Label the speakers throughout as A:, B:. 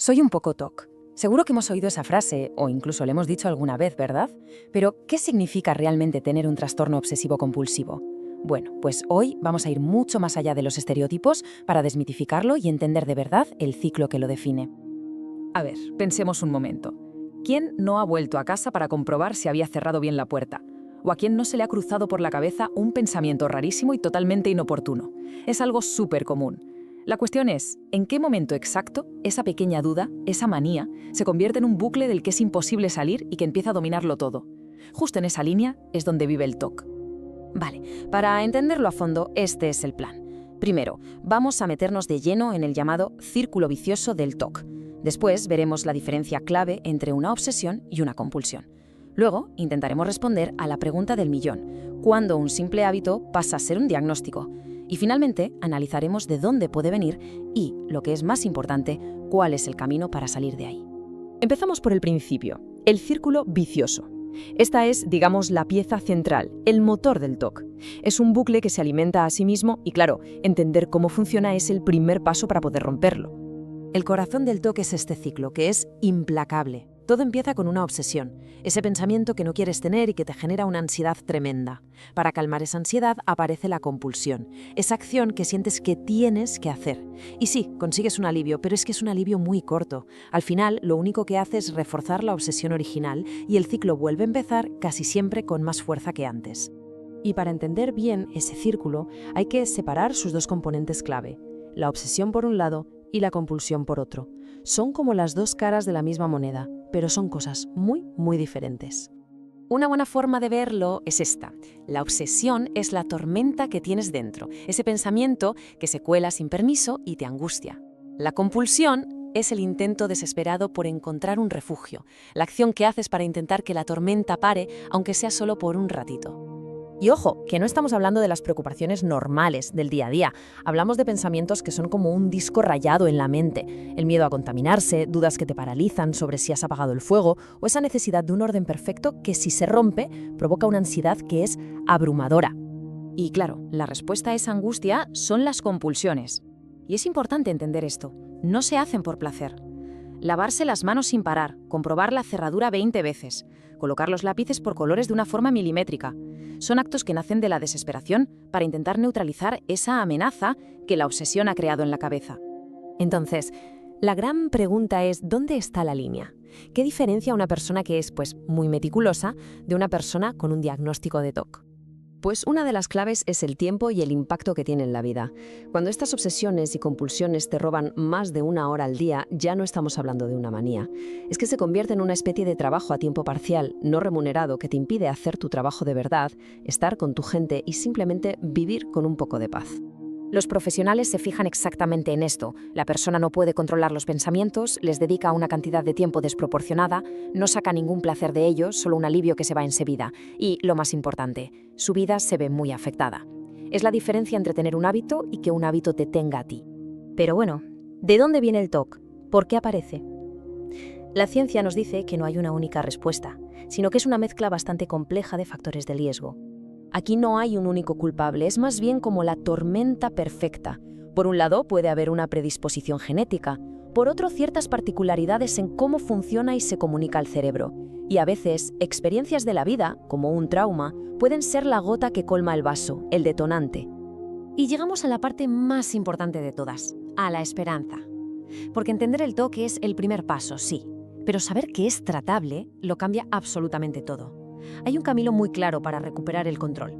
A: Soy un poco TOC. Seguro que hemos oído esa frase, o incluso la hemos dicho alguna vez, ¿verdad? Pero, ¿qué significa realmente tener un trastorno obsesivo-compulsivo? Bueno, pues hoy vamos a ir mucho más allá de los estereotipos para desmitificarlo y entender de verdad el ciclo que lo define.
B: A ver, pensemos un momento. ¿Quién no ha vuelto a casa para comprobar si había cerrado bien la puerta? ¿O a quién no se le ha cruzado por la cabeza un pensamiento rarísimo y totalmente inoportuno? Es algo súper común. La cuestión es, ¿en qué momento exacto esa pequeña duda, esa manía, se convierte en un bucle del que es imposible salir y que empieza a dominarlo todo? Justo en esa línea es donde vive el TOC.
A: Vale, para entenderlo a fondo, este es el plan. Primero, vamos a meternos de lleno en el llamado círculo vicioso del TOC. Después veremos la diferencia clave entre una obsesión y una compulsión. Luego, intentaremos responder a la pregunta del millón: ¿cuándo un simple hábito pasa a ser un diagnóstico? Y finalmente, analizaremos de dónde puede venir y, lo que es más importante, cuál es el camino para salir de ahí.
B: Empezamos por el principio, el círculo vicioso. Esta es, digamos, la pieza central, el motor del TOC. Es un bucle que se alimenta a sí mismo y, claro, entender cómo funciona es el primer paso para poder romperlo.
A: El corazón del TOC es este ciclo, que es implacable. Todo empieza con una obsesión, ese pensamiento que no quieres tener y que te genera una ansiedad tremenda. Para calmar esa ansiedad aparece la compulsión, esa acción que sientes que tienes que hacer. Y sí, consigues un alivio, pero es que es un alivio muy corto. Al final, lo único que hace es reforzar la obsesión original y el ciclo vuelve a empezar casi siempre con más fuerza que antes. Y para entender bien ese círculo, hay que separar sus dos componentes clave: la obsesión por un lado y la compulsión por otro. Son como las dos caras de la misma moneda, pero son cosas muy, muy diferentes. Una buena forma de verlo es esta. La obsesión es la tormenta que tienes dentro, ese pensamiento que se cuela sin permiso y te angustia. La compulsión es el intento desesperado por encontrar un refugio, la acción que haces para intentar que la tormenta pare, aunque sea solo por un ratito. Y ojo, que no estamos hablando de las preocupaciones normales del día a día. Hablamos de pensamientos que son como un disco rayado en la mente. El miedo a contaminarse, dudas que te paralizan sobre si has apagado el fuego, o esa necesidad de un orden perfecto que, si se rompe, provoca una ansiedad que es abrumadora. Y claro, la respuesta a esa angustia son las compulsiones. Y es importante entender esto. No se hacen por placer. Lavarse las manos sin parar, comprobar la cerradura 20 veces, colocar los lápices por colores de una forma milimétrica. Son actos que nacen de la desesperación para intentar neutralizar esa amenaza que la obsesión ha creado en la cabeza. Entonces, la gran pregunta es, ¿dónde está la línea? ¿Qué diferencia una persona que es, muy meticulosa de una persona con un diagnóstico de TOC? Pues una de las claves es el tiempo y el impacto que tiene en la vida. Cuando estas obsesiones y compulsiones te roban más de 1 hora al día, ya no estamos hablando de una manía. Es que se convierte en una especie de trabajo a tiempo parcial, no remunerado, que te impide hacer tu trabajo de verdad, estar con tu gente y simplemente vivir con un poco de paz. Los profesionales se fijan exactamente en esto. La persona no puede controlar los pensamientos, les dedica una cantidad de tiempo desproporcionada, no saca ningún placer de ellos, solo un alivio que se va enseguida. Y, lo más importante, su vida se ve muy afectada. Es la diferencia entre tener un hábito y que un hábito te tenga a ti. Pero bueno, ¿de dónde viene el TOC? ¿Por qué aparece? La ciencia nos dice que no hay una única respuesta, sino que es una mezcla bastante compleja de factores de riesgo. Aquí no hay un único culpable, es más bien como la tormenta perfecta. Por un lado, puede haber una predisposición genética, por otro, ciertas particularidades en cómo funciona y se comunica el cerebro. Y a veces, experiencias de la vida, como un trauma, pueden ser la gota que colma el vaso, el detonante. Y llegamos a la parte más importante de todas, a la esperanza. Porque entender el TOC es el primer paso, sí, pero saber que es tratable lo cambia absolutamente todo. Hay un camino muy claro para recuperar el control.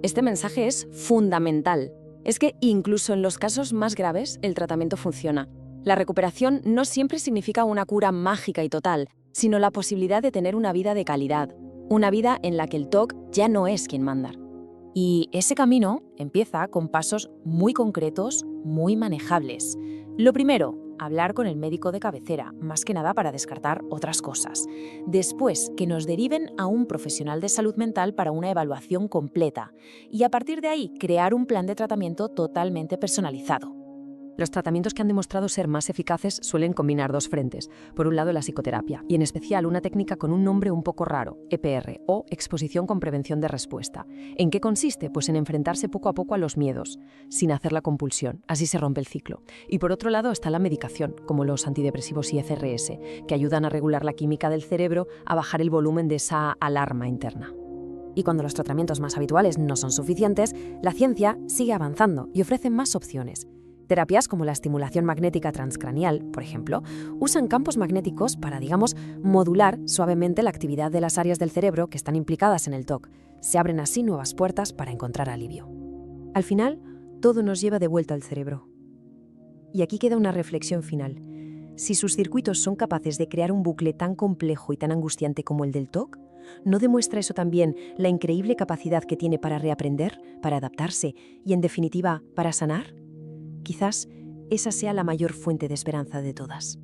A: Este mensaje es fundamental. Es que incluso en los casos más graves, el tratamiento funciona. La recuperación no siempre significa una cura mágica y total, sino la posibilidad de tener una vida de calidad, una vida en la que el TOC ya no es quien manda. Y ese camino empieza con pasos muy concretos, muy manejables. Lo primero, hablar con el médico de cabecera, más que nada para descartar otras cosas. Después, que nos deriven a un profesional de salud mental para una evaluación completa. Y a partir de ahí, crear un plan de tratamiento totalmente personalizado.
B: Los tratamientos que han demostrado ser más eficaces suelen combinar dos frentes. Por un lado, la psicoterapia, y en especial una técnica con un nombre un poco raro, EPR, o exposición con prevención de respuesta. ¿En qué consiste? Pues en enfrentarse poco a poco a los miedos, sin hacer la compulsión. Así se rompe el ciclo. Y por otro lado está la medicación, como los antidepresivos y ECRS, que ayudan a regular la química del cerebro, a bajar el volumen de esa alarma interna.
A: Y cuando los tratamientos más habituales no son suficientes, la ciencia sigue avanzando y ofrece más opciones. Terapias como la estimulación magnética transcranial, por ejemplo, usan campos magnéticos para, modular suavemente la actividad de las áreas del cerebro que están implicadas en el TOC. Se abren así nuevas puertas para encontrar alivio. Al final, todo nos lleva de vuelta al cerebro. Y aquí queda una reflexión final. Si sus circuitos son capaces de crear un bucle tan complejo y tan angustiante como el del TOC, ¿no demuestra eso también la increíble capacidad que tiene para reaprender, para adaptarse y, en definitiva, para sanar? Quizás esa sea la mayor fuente de esperanza de todas.